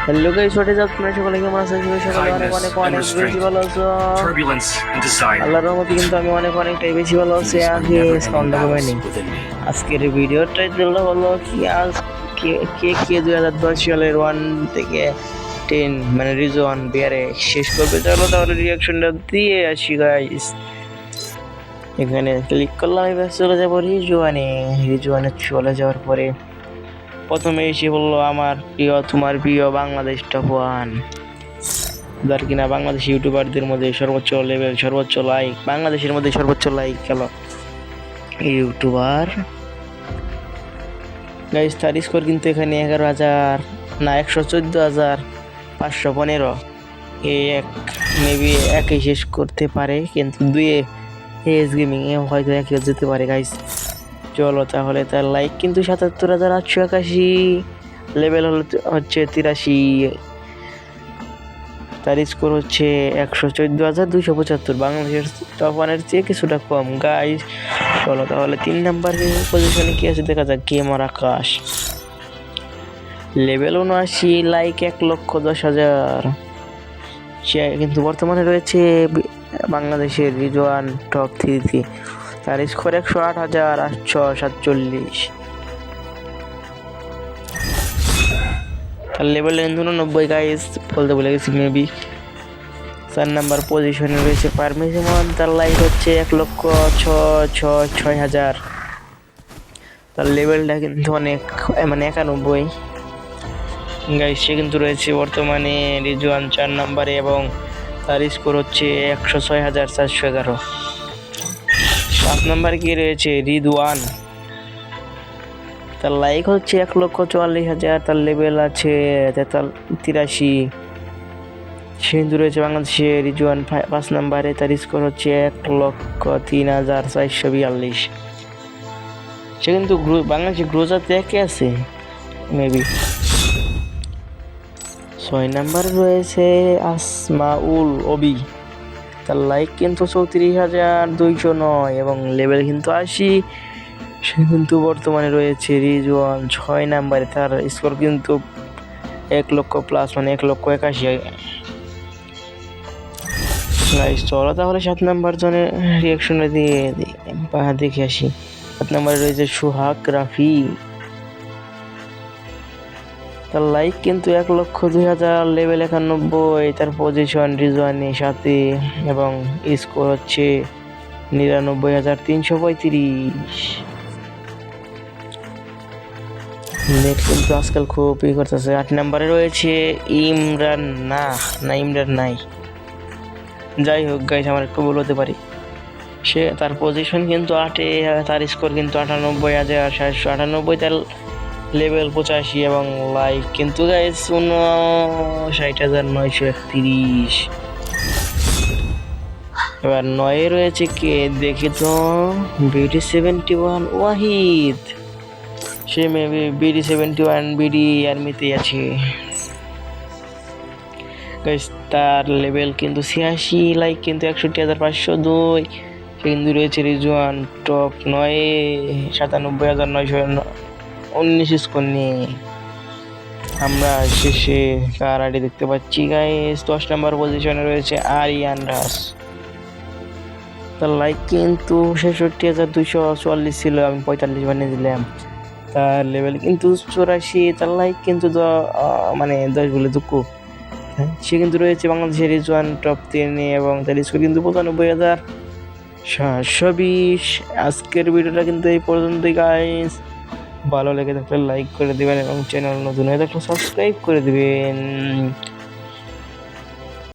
Hello guys, what is up? তোমরা সকলে কেমন আছো? সকালে অনেক অনেক অনেক বেশি ভালো আছো। আল্লাহর রহমতে কিন্তু আমি অনেকটাই বেশি ভালো আছি। আজকে সাউন্ড কমে নেই। আজকের ভিডিওর টাইটেল হলো কি, আজ কে 2010 সালের 1 থেকে 10 মানে রিজওয়ান বিয়ারে শেষ করবে। চলো তাহলে রিয়াকশনটা দিয়ে আসি গাইস। এখানে ক্লিক করলাম, এবার চলে যাবো রিজওয়ানে চলে যাওয়ার পরে প্রথমে এসে বললো তোমার প্রিয় বাংলাদেশ টপ 1, যার কিনা বাংলাদেশ ইউটিউবারদের মধ্যে সর্বোচ্চ লেভেল, সর্বোচ্চ লাইক, বাংলাদেশের মধ্যে সর্বোচ্চ লাইক খেলো ইউটিউবার গাইস। তার স্কোর কিন্তু এখানে 114,515। মেবি একই শেষ করতে পারে, কিন্তু দুয়ে এস গেমিং এ হয়তো একই যেতে পারে গাইস। চলো তাহলে তার লাইক কিন্তু 77,881, লেভেল হচ্ছে 83, তার স্কোর হচ্ছে 114,275, বাংলাদেশের টপ 1-এর চেয়ে কিছুটা কম গাইস। চলো তাহলে 3 নাম্বার পজিশনে কি আছে দেখা যাক। গেমার আকাশ, লেভেল 79, লাইক 1,10,000। সে কিন্তু বর্তমানে রয়েছে বাংলাদেশের রিজওয়ান টপ 3-তে। তার স্কোর 108,847। তার লেভেল 89 গাইস, বলতে ভুলে গেছি মেবি। 4 নাম্বার পজিশনে রয়েছে পারমিশন, তার লাইক হচ্ছে 1,06,6,6,000। তার লেভেলটা কিন্তু অনেক, মানে 91 গাইস। সে কিন্তু রয়েছে বর্তমানে রিজওয়ান 4 নাম্বারে এবং তার স্কোর হচ্ছে 106,411। 7 নাম্বার কি রয়েছে রিদওয়ান, তার লাইক হচ্ছে 1,44,000, তার লেভেল আছে 83। সে কিন্তু রয়েছে বাংলাদেশে রিজওয়ান 5 নাম্বারে, তার স্কোর হচ্ছে 1,03,442। সে কিন্তু বাংলাদেশে গ্রোজাতে একে আছে মেবি। 6 নাম্বারে রয়েছে আসমাউল অবি, তার লাইক কিন্তু 34,209 এবং লেভেল কিন্তু 80। সে কিন্তু বর্তমানে রয়েছে রিজওয়ান 6 নাম্বারে, তার স্কোর কিন্তু 1,00,000+, মানে 1,81,000। চলো তাহলে 7 নাম্বার জনের রিয়াকশনটা দেখে আসি। 7 নাম্বারে রয়েছে সোহাগ রাফি, তার লাইক কিন্তু 1,02,000, লেভেল 91, তার পজিশন রিজওয়ানে 7 এবং স্কোর হচ্ছে 99,335। নেট কিন্তু আজকাল খুব করতেছে। 8 নাম্বারে রয়েছে ইমরান ইমরান নাই, যাই হোক গাইস, আমার একটু ভুল হতে পারে। তার পজিশন কিন্তু 8, তার স্কোর কিন্তু 98,798, তার লেভেল 85 এবং লাইক কিন্তু গাইস 59,931। এবার 9 রয়েছে কে দেখি তো, BD71 ওয়াহিদ। সে মেবি BD71 বিডি আর্মিতে আছে গাইস। তার লেভেল কিন্তু 86, লাইক কিন্তু 61,502। সে কিন্তু রয়েছে রিজওয়ান টপ 9, 97,919 স্কোর নিয়ে। আমরা শেষে কার আইডি দেখতে পাচ্ছি গাইস। 10 নাম্বার পজিশনে রয়েছে আরিয়ান রাস, তার লাইক কিন্তু 66,244 ছিল, আমি 45 বানিয়ে দিলাম। তার লেভেল কিন্তু 84, তার লাইক কিন্তু 10 বলে দুঃখ। সে কিন্তু রয়েছে বাংলাদেশের রিজওয়ান টপ 10 এবং তার স্কোর কিন্তু 95,720। আজকের ভিডিওটা কিন্তু এই পর্যন্তই গাইস। ভালো লেগে থাকলে লাইক করে দিবেন এবং চ্যানেল নতুন হয়ে থাকলে সাবস্ক্রাইব করে দিবেন।